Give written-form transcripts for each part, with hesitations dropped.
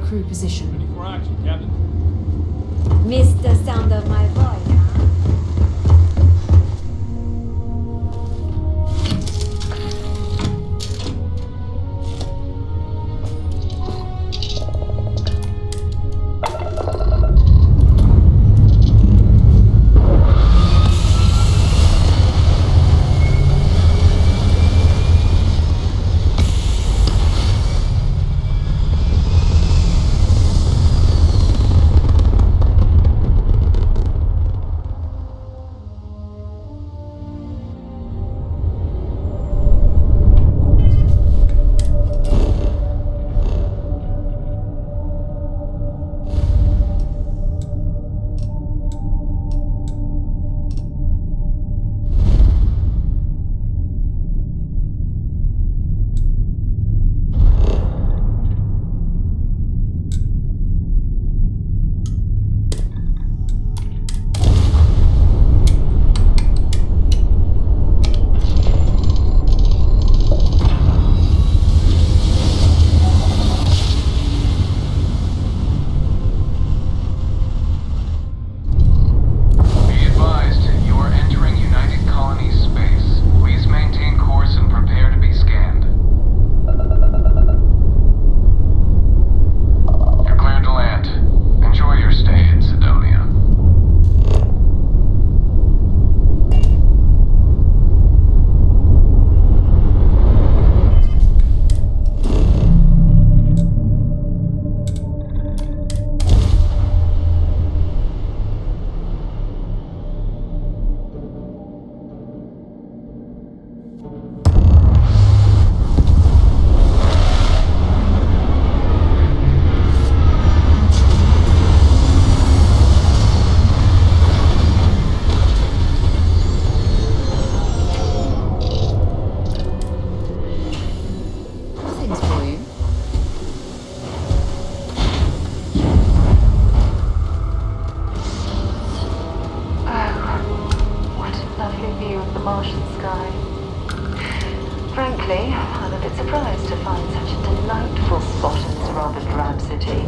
crew position. Ready for action, Captain. Missed the sound of my voice, huh? Frankly, I'm a bit surprised to find such a delightful spot in this rather drab city.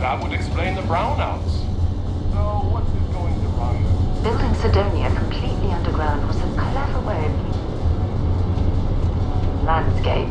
That would explain the brownouts. So, what's it going to run? Building Sidonia completely underground was a clever way of landscape.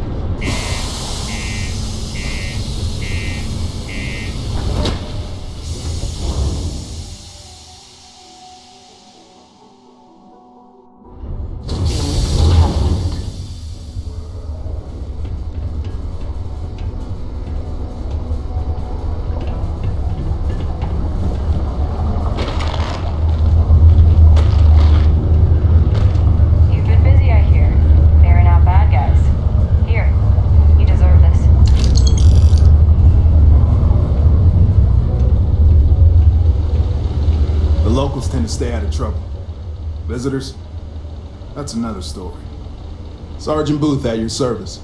Locals tend to stay out of trouble. Visitors? That's another story. Sergeant Booth at your service.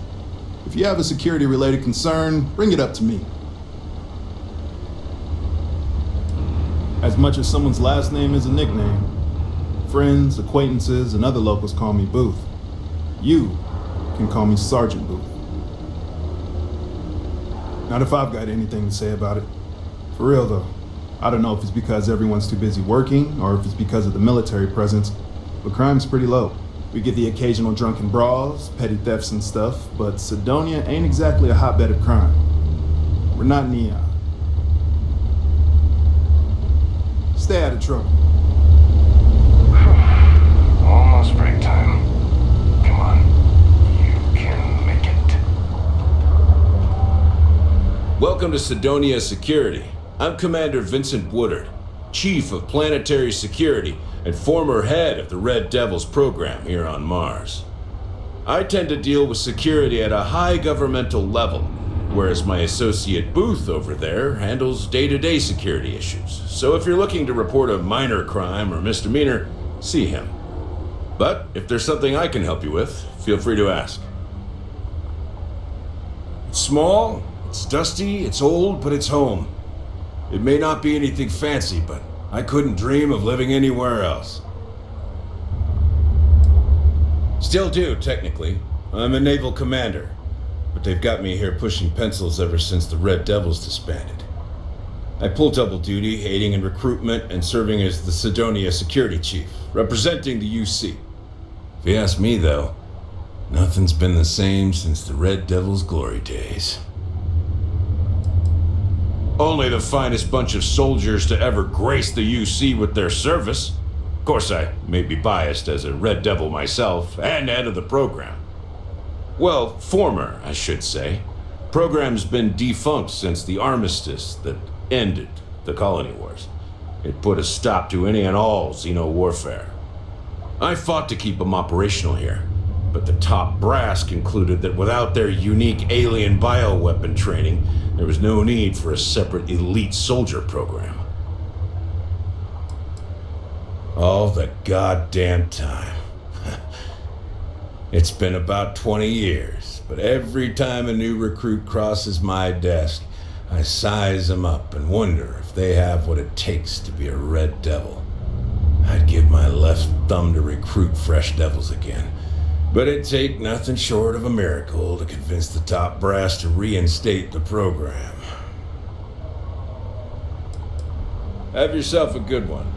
If you have a security-related concern, bring it up to me. As much as someone's last name is a nickname, friends, acquaintances, and other locals call me Booth. You can call me Sergeant Booth. Not if I've got anything to say about it. For real though. I don't know if it's because everyone's too busy working or if it's because of the military presence, but crime's pretty low. We get the occasional drunken brawls, petty thefts and stuff, but Sidonia ain't exactly a hotbed of crime. We're not Neon. Stay out of trouble. Almost break time. Come on. You can make it. Welcome to Sidonia Security. I'm Commander Vincent Woodard, Chief of Planetary Security and former head of the Red Devils program here on Mars. I tend to deal with security at a high governmental level, whereas my associate Booth over there handles day-to-day security issues. So if you're looking to report a minor crime or misdemeanor, see him. But if there's something I can help you with, feel free to ask. It's small, it's dusty, it's old, but it's home. It may not be anything fancy, but I couldn't dream of living anywhere else. Still do, technically. I'm a naval commander, but they've got me here pushing pencils ever since the Red Devils disbanded. I pull double duty, aiding in recruitment and serving as the Cydonia security chief, representing the UC. If you ask me, though, nothing's been the same since the Red Devils' glory days. Only the finest bunch of soldiers to ever grace the UC with their service. Of course, I may be biased as a Red Devil myself and head of the program. Well, former, I should say. Program's been defunct since the armistice that ended the colony wars. It put a stop to any and all Xeno warfare. I fought to keep them operational here, but the top brass concluded that without their unique alien bioweapon training, there was no need for a separate elite soldier program. All the goddamn time. It's been about 20 years, but every time a new recruit crosses my desk, I size them up and wonder if they have what it takes to be a Red Devil. I'd give my left thumb to recruit fresh devils again, but it'd take nothing short of a miracle to convince the top brass to reinstate the program. Have yourself a good one.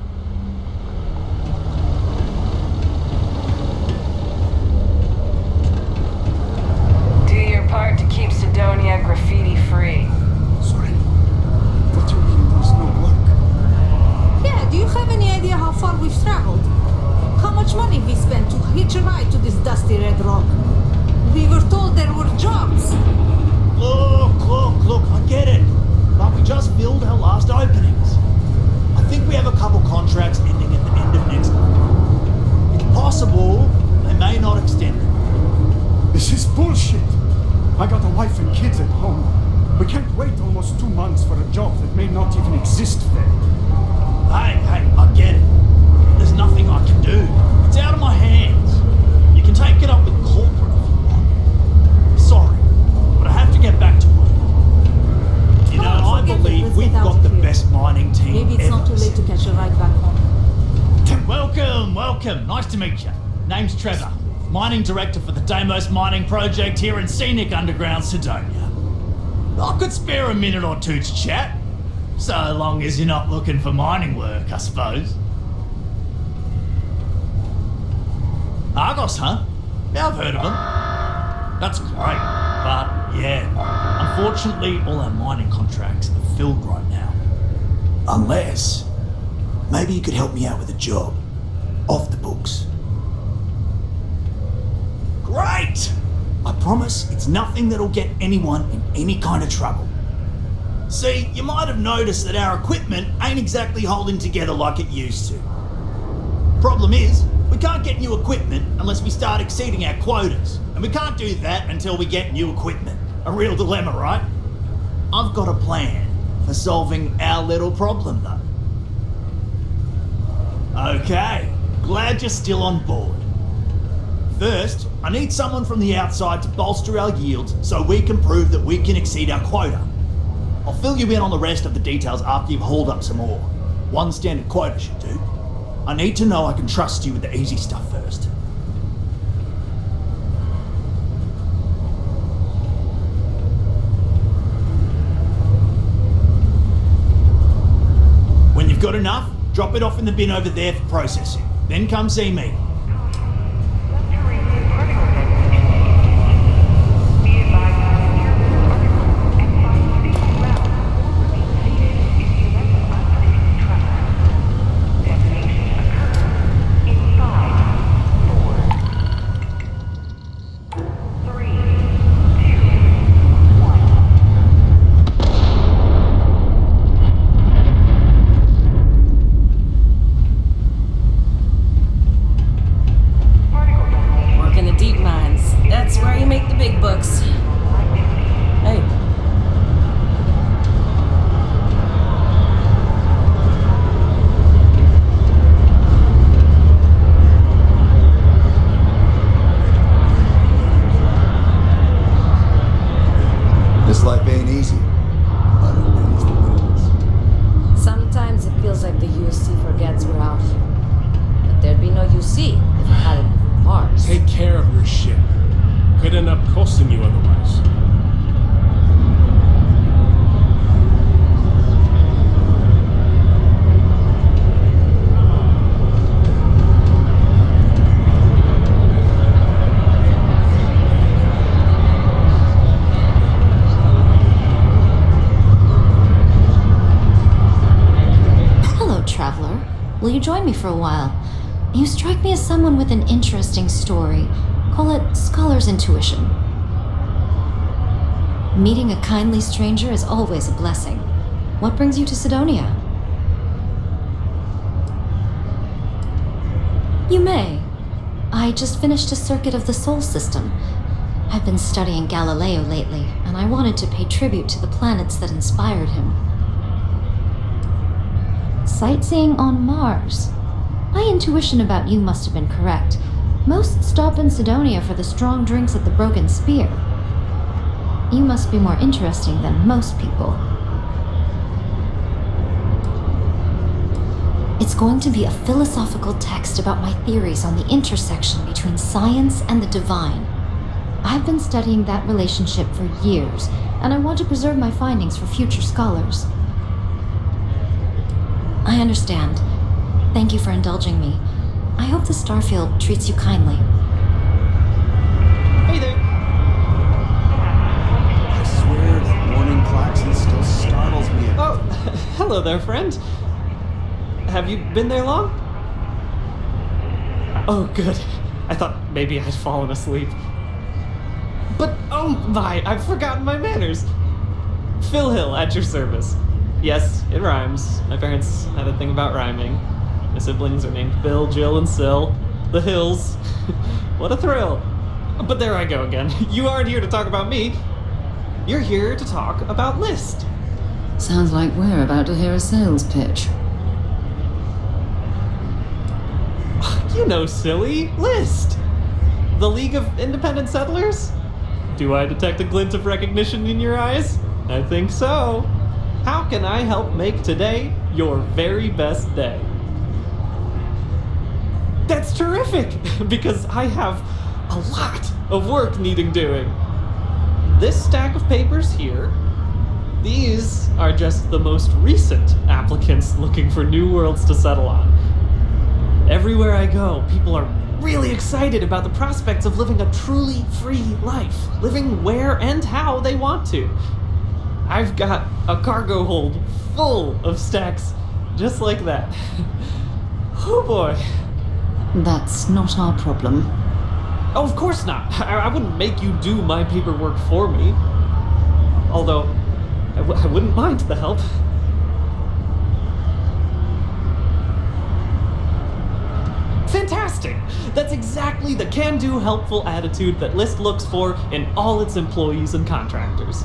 Do your part to keep Cydonia graffiti-free. Sorry, what do you mean there's no work? Yeah, do you have any idea how far we've traveled? How much money we spent to hitch a ride to this dusty red rock? We were told there were jobs. Look, I get it. But we just filled our last openings. I think we have a couple contracts ending at the end of next month. It's possible they may not extend it. This is bullshit. I got a wife and kids at home. We can't wait almost 2 months for a job that may not even exist there. Hey, I get it. There's nothing I can do. It's out of my hands. You can take it up with corporate if you want. Sorry, but I have to get back to work. You know, I forget it. believe Let's we've get out got of the here. best mining team Maybe it's ever. not too late to catch a ride back home. Welcome. Nice to meet you. Name's Trevor, mining director for the Deimos mining project here in scenic underground Cydonia. I could spare a minute or two to chat, so long as you're not looking for mining work, I suppose. Argos, huh? Yeah, I've heard of them. That's great, but yeah, unfortunately all our mining contracts are filled right now. Unless, maybe you could help me out with a job. Off the books. Great! I promise it's nothing that'll get anyone in any kind of trouble. See, you might have noticed that our equipment ain't exactly holding together like it used to. Problem is, we can't get new equipment unless we start exceeding our quotas, and we can't do that until we get new equipment. A real dilemma, right? I've got a plan for solving our little problem, though. Okay, glad you're still on board. First, I need someone from the outside to bolster our yields so we can prove that we can exceed our quota. I'll fill you in on the rest of the details after you've hauled up some ore. One standard quota should do. I need to know I can trust you with the easy stuff first. When you've got enough, drop it off in the bin over there for processing. Then come see me. no UC if you had it from Mars. Take care of your ship. Could end up costing you otherwise. Hello, traveler. Will you join me for a while? You strike me as someone with an interesting story. Call it scholar's intuition. Meeting a kindly stranger is always a blessing. What brings you to Sidonia? You may. I just finished a circuit of the Sol system. I've been studying Galileo lately, and I wanted to pay tribute to the planets that inspired him. Sightseeing on Mars. My intuition about you must have been correct. Most stop in Sidonia for the strong drinks at the Broken Spear. You must be more interesting than most people. It's going to be a philosophical text about my theories on the intersection between science and the divine. I've been studying that relationship for years, and I want to preserve my findings for future scholars. I understand. Thank you for indulging me. I hope the Starfield treats you kindly. Hey there! I swear that warning klaxon still startles me. Oh, hello there, friend. Have you been there long? Oh, good. I thought maybe I'd fallen asleep. But, oh my, I've forgotten my manners. Phil Hill, at your service. Yes, it rhymes. My parents had a thing about rhyming. My siblings are named Bill, Jill, and Sil. The Hills. What a thrill. But there I go again. You aren't here to talk about me. You're here to talk about List. Sounds like we're about to hear a sales pitch. You know, silly. List. The League of Independent Settlers? Do I detect a glint of recognition in your eyes? I think so. How can I help make today your very best day? That's terrific, because I have a lot of work needing doing. This stack of papers here, these are just the most recent applicants looking for new worlds to settle on. Everywhere I go, people are really excited about the prospects of living a truly free life, living where and how they want to. I've got a cargo hold full of stacks just like that. Oh boy. That's not our problem. Oh, of course not. I wouldn't make you do my paperwork for me. Although, I wouldn't mind the help. Fantastic! That's exactly the can-do, helpful attitude that List looks for in all its employees and contractors.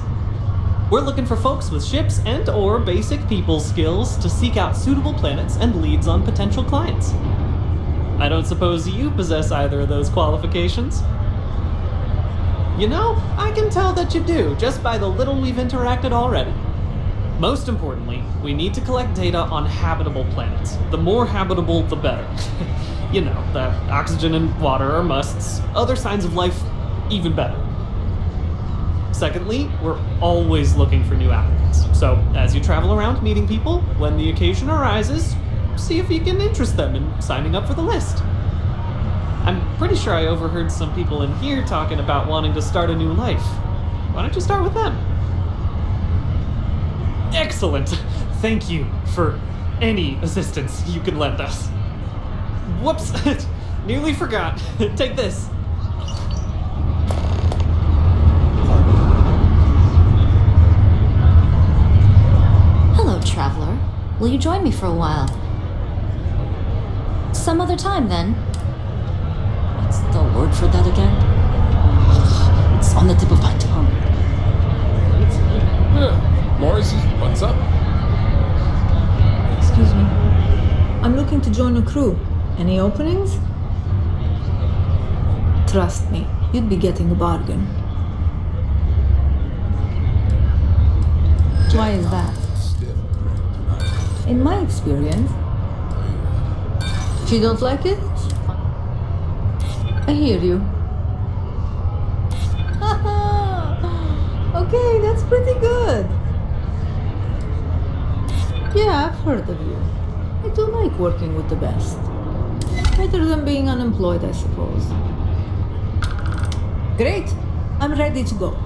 We're looking for folks with ships and or basic people skills to seek out suitable planets and leads on potential clients. I don't suppose you possess either of those qualifications? You know, I can tell that you do, just by the little we've interacted already. Most importantly, we need to collect data on habitable planets. The more habitable, the better. You know, the oxygen and water are musts. Other signs of life, even better. Secondly, we're always looking for new applicants. So, as you travel around meeting people, when the occasion arises, see if you can interest them in signing up for the list. I'm pretty sure I overheard some people in here talking about wanting to start a new life. Why don't you start with them? Excellent! Thank you for any assistance you can lend us. Whoops! Nearly forgot. Take this. Hello, traveler. Will you join me for a while? Some other time, then. What's the word for that again? It's on the tip of my tongue. Morris, what's up? Excuse me. I'm looking to join a crew. Any openings? Trust me, you'd be getting a bargain. Why is that? In my experience, if you don't like it, I hear you. Okay, that's pretty good. Yeah, I've heard of you. I do like working with the best. Better than being unemployed, I suppose. Great. I'm ready to go.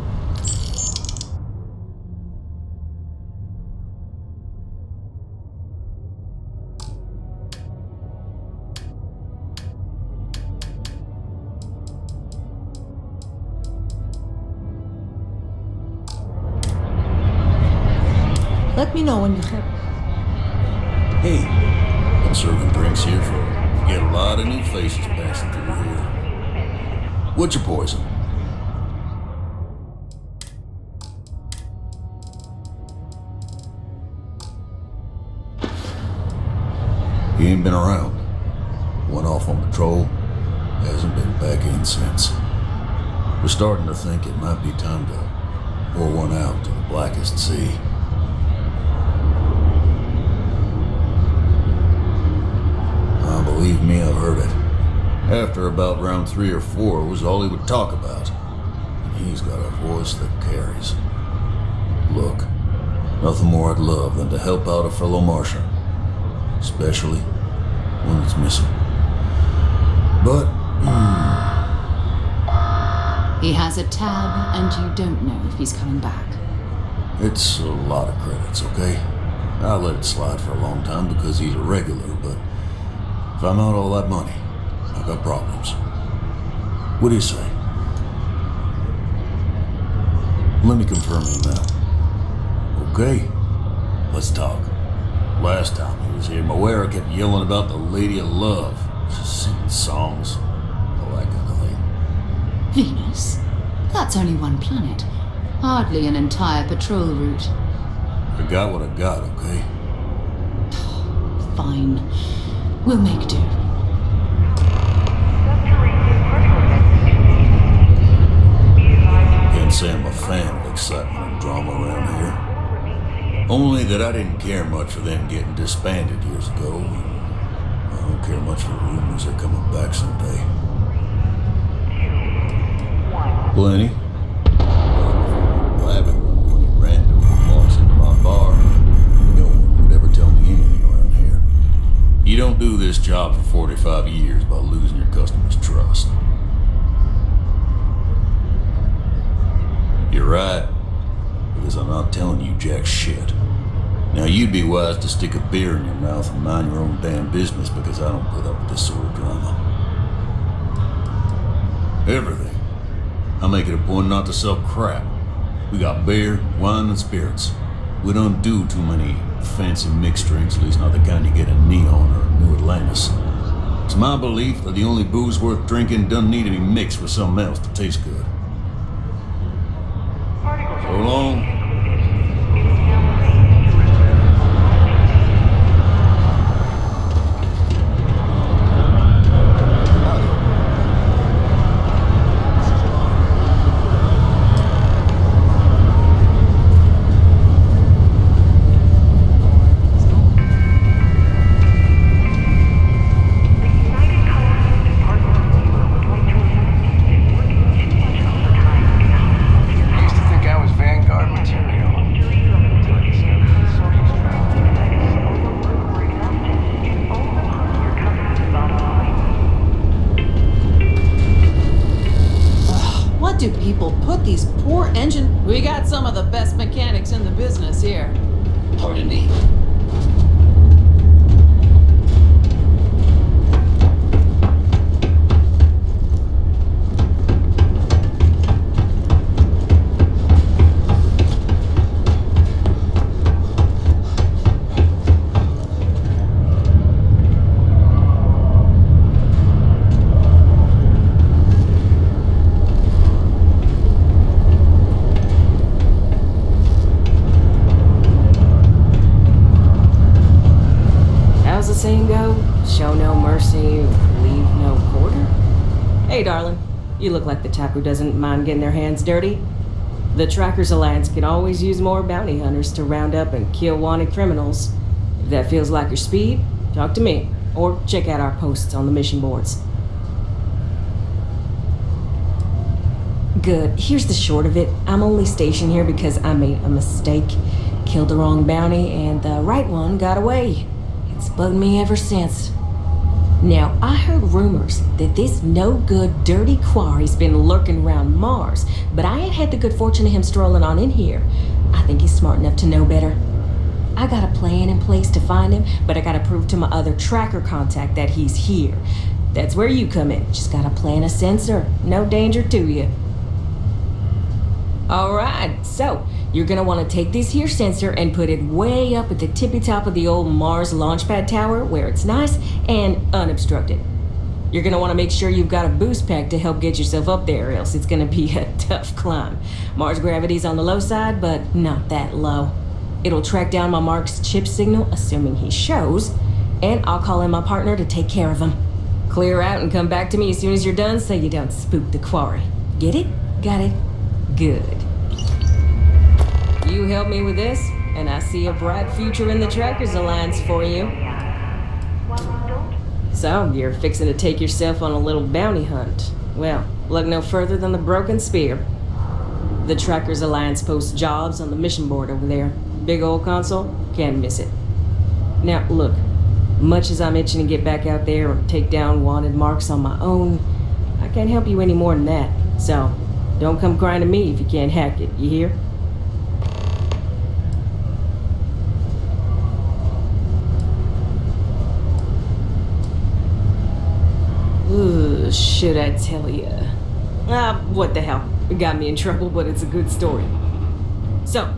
Let me know when you have. Hey, been serving drinks here for you get a lot of new faces passing through here. What's your poison? He ain't been around. Went off on patrol. Hasn't been back in since. We're starting to think it might be time to pour one out to the blackest sea. Believe me, I've heard it. After about round 3 or 4 was all he would talk about. And he's got a voice that carries. Look, nothing more I'd love than to help out a fellow Martian. Especially when it's missing. But, He has a tab, and you don't know if he's coming back. it's a lot of credits, okay? I let it slide for a long time because he's a regular, but if I'm out all that money, I got problems. What do you say? Let me confirm you now. Okay, let's talk. Last time he was here, Moira kept yelling about the Lady of Love. Just singing songs, all that kind of thing. Venus? That's only one planet. Hardly an entire patrol route. I got what I got, okay? Fine. We'll make do. Can't say I'm a fan of excitement and drama around here. Only that I didn't care much for them getting disbanded years ago. I don't care much for rumors they're coming back someday. Plenty. Blabbing when he randomly walks into my bar. No one would ever tell me anything around here. You don't do this job for 45 years by losing your customers' trust. You're right, because I'm not telling you jack shit. Now you'd be wise to stick a beer in your mouth and mind your own damn business, because I don't put up with this sort of drama. Everything. I make it a point not to sell crap. We got beer, wine, and spirits. We don't do too many fancy mixed drinks, at least not the kind you get in Neon or New Atlantis. It's my belief that the only booze worth drinking doesn't need to be mixed with something else to taste good. So long. Do people put these poor engine... We got some of the best mechanics in the business here. Pardon me. Saying go, show no mercy, leave no quarter? Hey darling, you look like the type who doesn't mind getting their hands dirty. The Trackers Alliance can always use more bounty hunters to round up and kill wanted criminals. If that feels like your speed, talk to me, or check out our posts on the mission boards. Good. Here's the short of it. I'm only stationed here because I made a mistake. Killed the wrong bounty, and the right one got away. It's bugged me ever since. Now, I heard rumors that this no-good, dirty quarry's been lurking around Mars, but I ain't had the good fortune of him strolling on in here. I think he's smart enough to know better. I got a plan in place to find him, but I gotta prove to my other tracker contact that he's here. That's where you come in. Just gotta plant a sensor. No danger to you. Alright, so you're gonna want to take this here sensor and put it way up at the tippy top of the old Mars launchpad tower where it's nice and unobstructed. You're gonna want to make sure you've got a boost pack to help get yourself up there, or else it's gonna be a tough climb. Mars gravity's on the low side, but not that low. It'll track down my Mark's chip signal, assuming he shows, and I'll call in my partner to take care of him. Clear out and come back to me as soon as you're done so you don't spook the quarry. Get it? Got it? Good. You help me with this, and I see a bright future in the Trackers Alliance for you. So, you're fixing to take yourself on a little bounty hunt. Well, look no further than the Broken Spear. The Trackers Alliance posts jobs on the mission board over there. Big old console, can't miss it. Now, look, much as I'm itching to get back out there and take down wanted marks on my own, I can't help you any more than that. So, don't come crying to me if you can't hack it, you hear? Ooh, should I tell ya? What the hell? It got me in trouble, but it's a good story. So,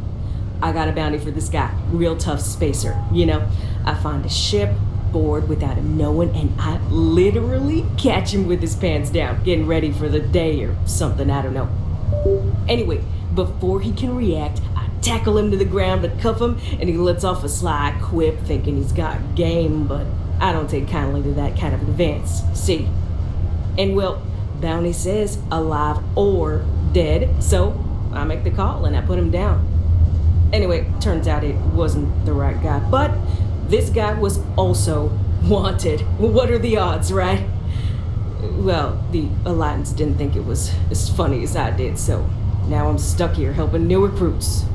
I got a bounty for this guy. Real tough spacer, you know? I find a ship, board without him knowing, and I literally catch him with his pants down, getting ready for the day or something, I don't know. Anyway, before he can react, I tackle him to the ground to cuff him, and he lets off a sly quip thinking he's got game, but I don't take kindly to that kind of advance, see? And well, bounty says alive or dead, so I make the call and I put him down. Anyway, turns out it wasn't the right guy, but this guy was also wanted. What are the odds, right? Well, the Alliance didn't think it was as funny as I did, so now I'm stuck here helping new recruits.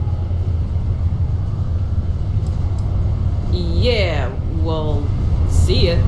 Yeah, well, see ya.